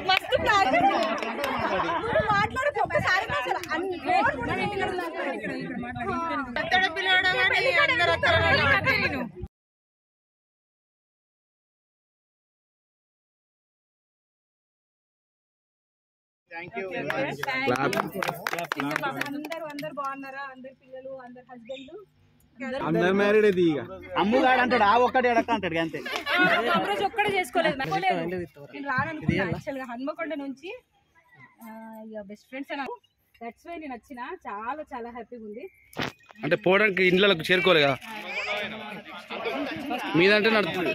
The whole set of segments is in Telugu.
మస్తు మాట్లాడుతూ ఒక్కసారి అందరూ బాగున్నారా? అందరు పిల్లలు, అందరు హస్బెండ్, అందరు మ్యారీడ్ ఇది. ఇక అమ్ముగాడు అంటాడు, ఆ ఒక్కటి ఎడక్క అంటాడు అంతే. ఒకరోజు ఒక్కడే చేసుకోలేదు. నేను రాననుకున్నా యాక్చువల్గా హన్మకొండ నుంచి. ఇక బెస్ట్ ఫ్రెండ్స్ అని దట్స్ వై నేను వచ్చిన. చాలా చాలా హ్యాపీగా ఉంది. అంటే పోవడానికి ఇండ్లకు చేరుకోలే కదా మీదంటే నడుతుంది.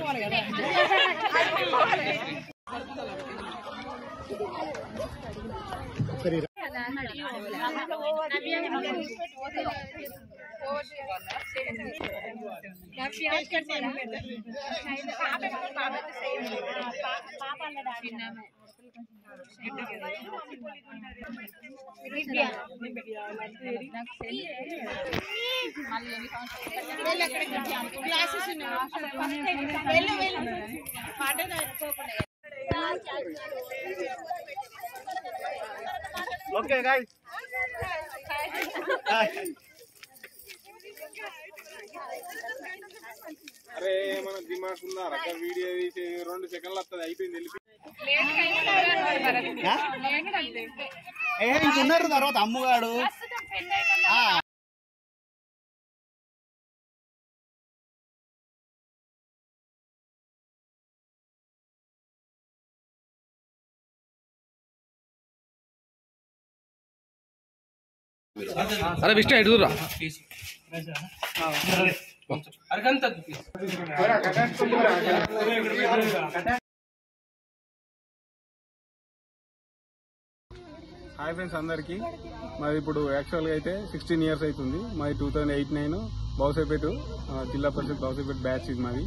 ఓకే గైస్, అరే మన దిమాక్ ఉందా రక వీడియో తీసి 2 సెకండ్లు వస్తుంది, అయిపోయింది ఇంకున్నారు. తర్వాత అమ్ముగాడు అరే విష్ణు ఎటు దూరా హాయ్ ఫ్రెండ్స్ అందరికి. మాది ఇప్పుడు యాక్చువల్గా అయితే 16 years అవుతుంది. మాది 2008-9 బౌసేపేట జిల్లా పరిషత్ బౌసేపేట బ్యాచ్ ఇది మాది.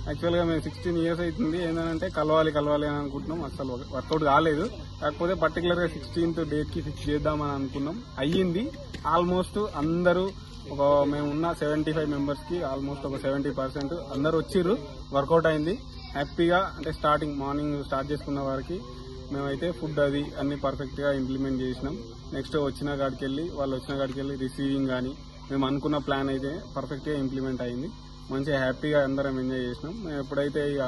యాక్చువల్గా మేము 16 years అవుతుంది. ఏంటంటే కలవాలి అని అనుకుంటున్నాం, అసలు వర్కౌట్ కాలేదు. కాకపోతే పర్టికులర్గా 16th డేట్కి ఫిక్స్ చేద్దామని అనుకున్నాం. అయ్యింది ఆల్మోస్ట్. అందరూ మేమున్న 75 మెంబర్స్కి ఆల్మోస్ట్ ఒక 70% అందరు వచ్చిర్రు. వర్కౌట్ అయింది హ్యాపీగా. అంటే మార్నింగ్ స్టార్ట్ చేసుకున్న వారికి మేమైతే ఫుడ్ అది అన్ని పర్ఫెక్ట్గా ఇంప్లిమెంట్ చేసినాం. నెక్స్ట్ వాళ్ళు వచ్చిన కాడికి వెళ్ళి రిసీవింగ్ కానీ మేము అనుకున్న ప్లాన్ అయితే పర్ఫెక్ట్గా ఇంప్లిమెంట్ అయింది. మంచిగా హ్యాపీగా అందరం ఎంజాయ్ చేసినాం. మేము ఎప్పుడైతే ఇక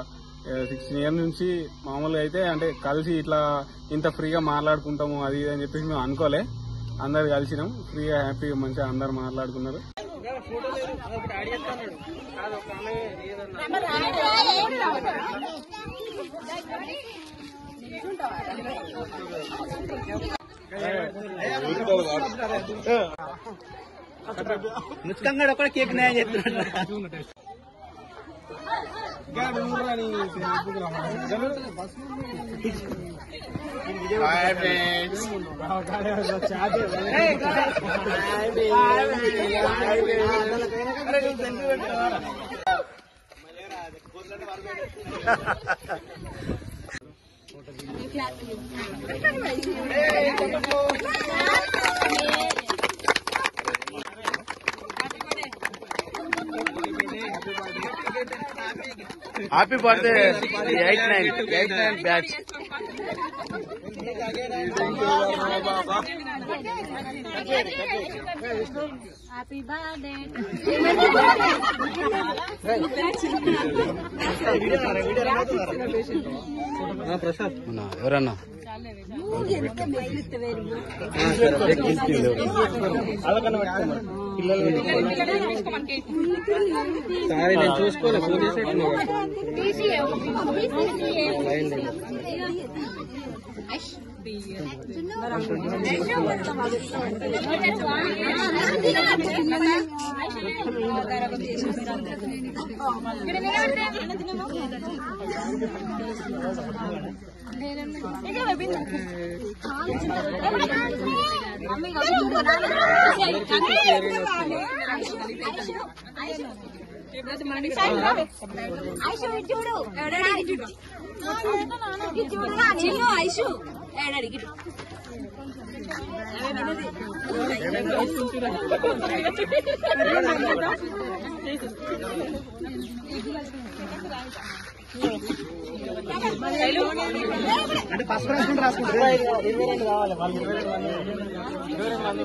16 years నుంచి మామూలుగా అయితే అంటే కలిసి ఇట్లా ఇంత ఫ్రీగా మాట్లాడుకుంటాము అది ఇది అని చెప్పేసి మేము అనుకోలే. అందరు కలిసినాం ఫ్రీగా హ్యాపీగా మంచిగా అందరు మాట్లాడుకున్నారు. ముస్కంగా ఒక కేక్ న్యాయం చెప్తున్నాడు. Happy birthday 89 batch. Happy birthday. Prasad ఎవరన్నా సారీ నేను చూసుకోలే, ఫోన్ చేసేట్టు అంటే ఫస్ట్ రాసుకుంటే రాసుకుంటారు 22 కావాలి వాళ్ళు 22 మంది